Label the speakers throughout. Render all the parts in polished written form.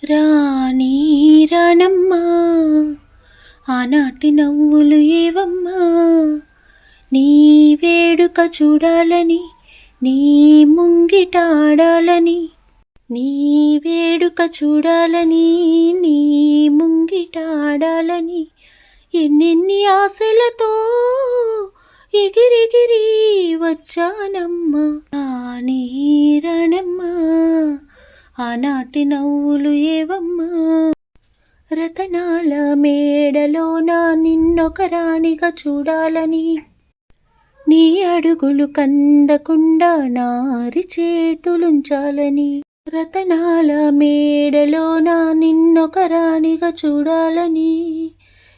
Speaker 1: రాణి రానమ్మా ఆనాటి నవ్వులు ఏవమ్మా, నీ వేడుక చూడాలని, నీ ముంగిట ఆడాలని, నీ వేడుక చూడాలని, నీ ముంగిట ఆడాలని, ఎన్నెన్ని ఆశలతో ఎగిరెగిరి వచ్చానమ్మా. రాణి రానమ్మా ఆనాటి నవ్వులు ఏవమ్మా. రతనాల మేడలోన నిన్నొక రాణిగా చూడాలని, నీ అడుగులు కందకుండా నారి చేతులుంచాలని. రతనాల మేడలోన నిన్నొక రాణిగా చూడాలని,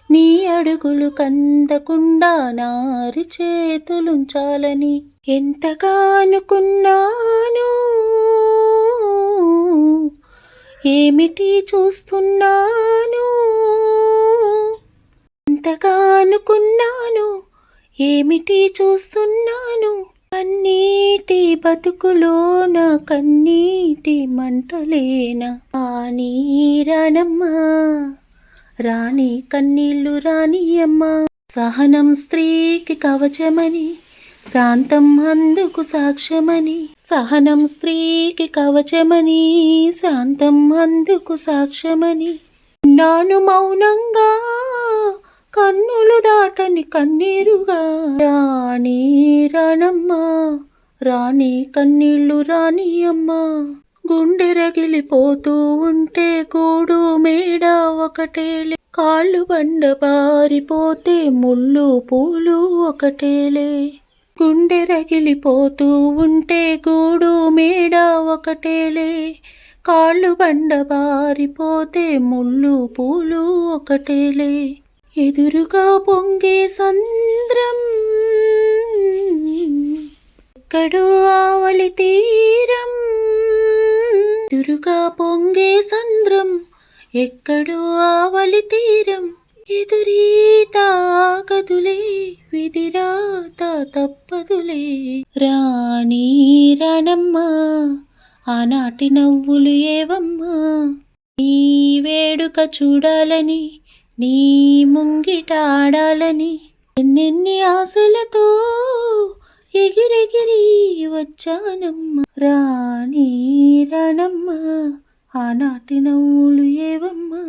Speaker 1: నీ అడుగులు కందకుండా నారి చేతులుంచాలని. ఎంతగా అనుకున్నాను, ఏమిటి చూస్తున్నాను. ఎంతగా అనుకున్నాను, ఏమిటి చూస్తున్నాను. కన్నీటి బతుకులోన కన్నీటి మంటలేనా. రాణి రానమ్మా రాణి కన్నీళ్ళు రానియమ్మా. సహనం స్త్రీకి కవచమని, శాంతం అందుకు సాక్ష్యమని. సహనం స్త్రీకి కవచమని, శాంతం అందుకు సాక్ష్యమని. నాను మౌనంగా కన్నులు దాటని కన్నీరుగా. రాణి రానమ్మా రాణి కన్నీళ్ళు రానియమ్మా. గుండె రగిలిపోతూ ఉంటే గూడు మేడ ఒకటేలే, కాళ్ళు బండ పారిపోతే ముళ్ళు పూలు ఒకటేలే. గుండె రగిలిపోతూ ఉంటే గూడు మేడ ఒకటేలే, కాళ్ళు బండ పారిపోతే ముళ్ళు పూలు ఒకటేలే. ఎదురుగా పొంగే సంద్రం ఎక్కడో ఆవలి తీరం. ఎదురుగా పొంగే సంద్రం ఎక్కడో ఆవలి తీరం. ఎదురీత ఆగదులే, విధిరాత తప్పదులే. రాణి రానమ్మా ఆనాటి నవ్వులు ఏవమ్మా, నీ వేడుక చూడాలని, నీ ముంగిట ఆడాలని, ఎన్నెన్ని ఆశలతో ఎగిరెగిరి వచ్చానమ్మా. రాణి రానమ్మా ఆనాటి నవ్వులు ఏవమ్మా.